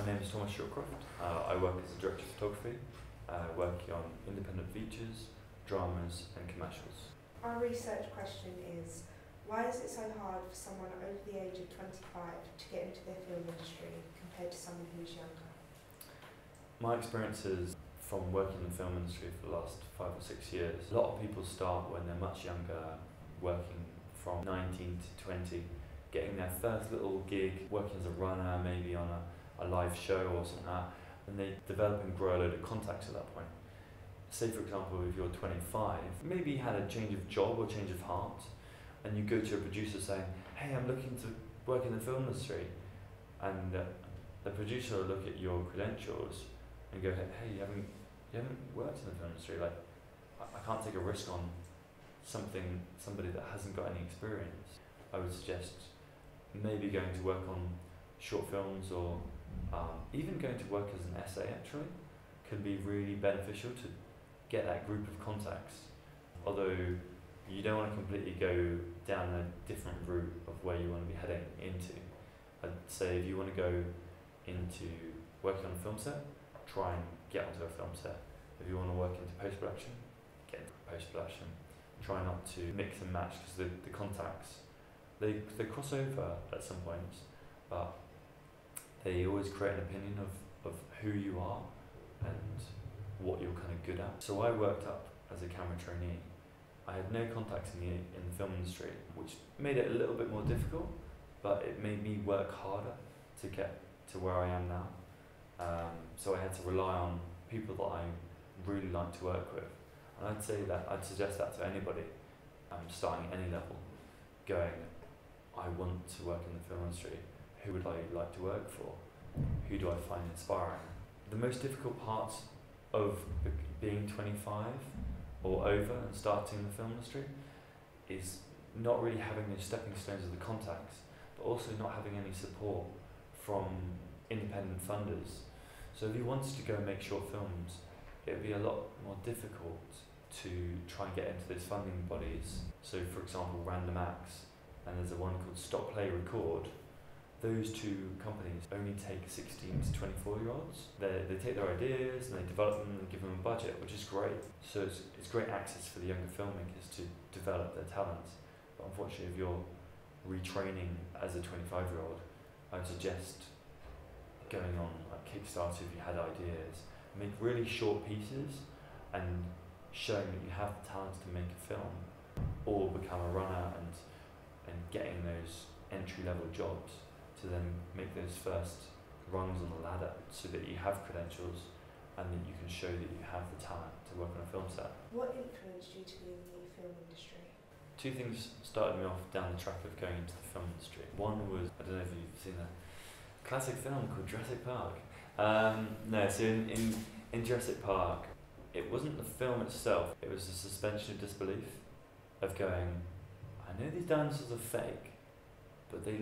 My name is Thomas Shawcroft. I work as a director of photography, working on independent features, dramas and commercials. Our research question is, why is it so hard for someone over the age of 25 to get into the film industry compared to someone who's younger? My experiences from working in the film industry for the last 5 or 6 years, a lot of people start when they're much younger, working from 19 to 20, getting their first little gig, working as a runner, maybe on a live show or something like that, and they develop and grow a load of contacts at that point. Say for example, if you're 25, maybe you had a change of job or change of heart, and you go to a producer saying, hey, I'm looking to work in the film industry, and the producer will look at your credentials and go, hey, you haven't worked in the film industry, like, I can't take a risk on somebody that hasn't got any experience. I would suggest maybe going to work on short films, or even going to work as an essay actually can be really beneficial to get that group of contacts. Although you don't want to completely go down a different route of where you want to be heading into. I'd say if you want to go into working on a film set, try and get onto a film set. If you want to work into post-production, get into post-production. Try not to mix and match, because the contacts, they cross over at some points, but they always create an opinion of who you are and what you're kind of good at. So I worked up as a camera trainee. I had no contacts in the film industry, which made it a little bit more difficult, but it made me work harder to get to where I am now. So I had to rely on people that I really like to work with. And I'd suggest that to anybody starting at any level, going, I want to work in the film industry. Who would I like to work for? Who do I find inspiring? The most difficult part of being 25 or over and starting in the film industry is not really having those stepping stones of the contacts, but also not having any support from independent funders. So if you wanted to go and make short films, it would be a lot more difficult to try and get into those funding bodies. So for example, Random Acts, and there's a one called Stop Play Record. Those two companies only take 16 to 24-year-olds. They take their ideas and they develop them and give them a budget, which is great. So it's great access for the younger filmmakers to develop their talents. But unfortunately, if you're retraining as a 25-year-old, I'd suggest going on like Kickstarter if you had ideas. Make really short pieces and showing that you have the talent to make a film, or become a runner and getting those entry-level jobs to then make those first rungs on the ladder, so that you have credentials and that you can show that you have the talent to work on a film set. What influenced you to be in the film industry? Two things started me off down the track of going into the film industry. One was, I don't know if you've seen a classic film called Jurassic Park. No, so in Jurassic Park, it wasn't the film itself, it was the suspension of disbelief of going, I know these dinosaurs are fake, but they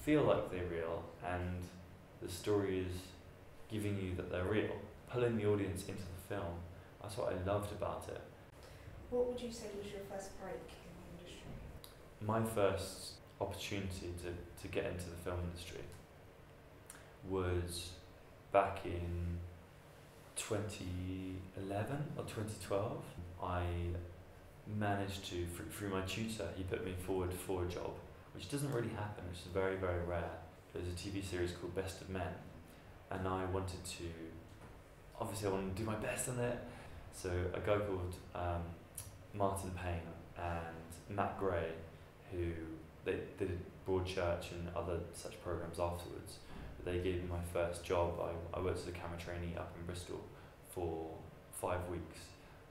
feel like they're real, and the story is giving you that they're real, pulling the audience into the film. That's what I loved about it. What would you say was your first break in the industry? My first opportunity to get into the film industry was back in 2011 or 2012. I managed to, through my tutor, he put me forward for a job, which doesn't really happen, which is very, very rare. There was a TV series called Best of Men, and I wanted to do my best in it. So a guy called Martin Payne and Matt Gray, who they did Broadchurch and other such programs afterwards, they gave me my first job. I worked as a camera trainee up in Bristol for 5 weeks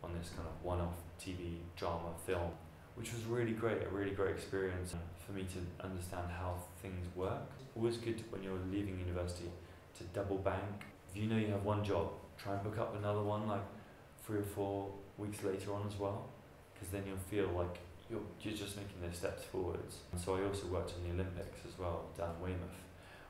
on this kind of one-off TV drama film, which was really great, a really great experience for me to understand how things work. Always good when you're leaving university to double bank. If you know you have one job, try and book up another one like 3 or 4 weeks later on as well, because then you'll feel like you're just making those steps forwards. So I also worked on the Olympics as well, down in Weymouth,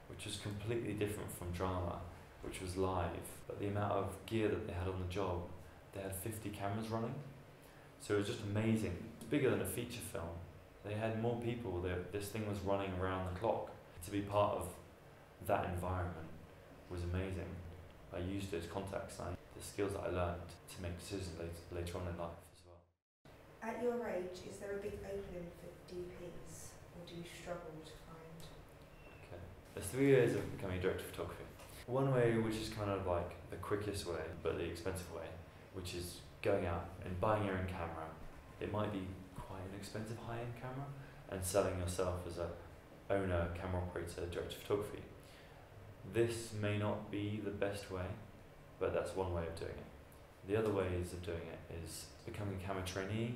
which was completely different from drama, which was live, but the amount of gear that they had on the job, they had 50 cameras running, so it was just amazing. It's bigger than a feature film. They had more people, this thing was running around the clock. To be part of that environment was amazing. I used those contacts and the skills that I learned to make decisions later on in life as well. At your age, is there a big opening for DPs, or do you struggle to find? Okay. There's 3 ways of becoming a director of photography. One way, which is kind of like the quickest way, but the expensive way, which is going out and buying your own camera. It might be quite an expensive high-end camera, and selling yourself as a owner, camera operator, director of photography. This may not be the best way, but that's one way of doing it. The other ways of doing it is becoming a camera trainee,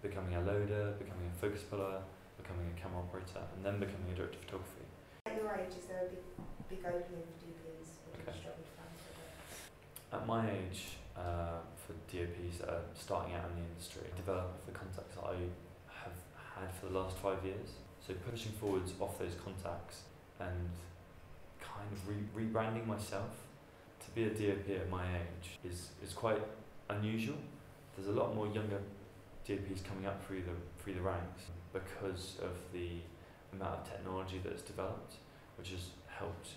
becoming a loader, becoming a focus puller, becoming a camera operator, and then becoming a director of photography. At your age, is there a big opening for DPs, or do you struggle to find it? At my age, for DOPs that are starting out in the industry, develop the contacts that I have had for the last 5 years. So pushing forwards off those contacts and kind of rebranding myself to be a DOP at my age is quite unusual. There's a lot more younger DOPs coming up through the ranks because of the amount of technology that's developed, which has helped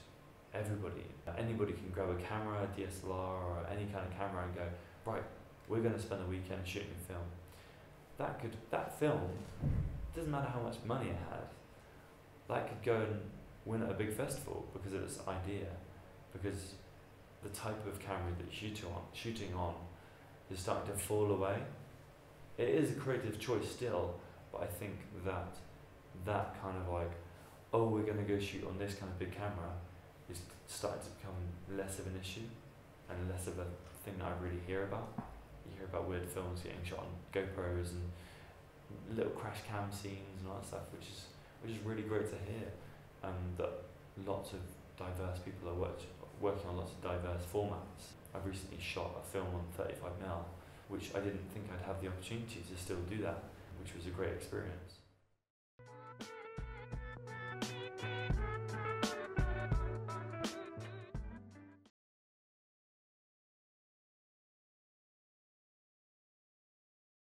everybody. Anybody can grab a camera, a DSLR or any kind of camera and go, right, we're going to spend a weekend shooting film. That film, doesn't matter how much money it had, that could go and win at a big festival because of its idea, because the type of camera that you're shooting on is starting to fall away. It is a creative choice still, but I think that kind of like, oh, we're going to go shoot on this kind of big camera is starting to become less of an issue and less of a thing that I really hear about. You hear about weird films getting shot on GoPros and little crash cam scenes and all that stuff, which is really great to hear. That lots of diverse people are working on lots of diverse formats. I've recently shot a film on 35mm, which I didn't think I'd have the opportunity to still do that, which was a great experience.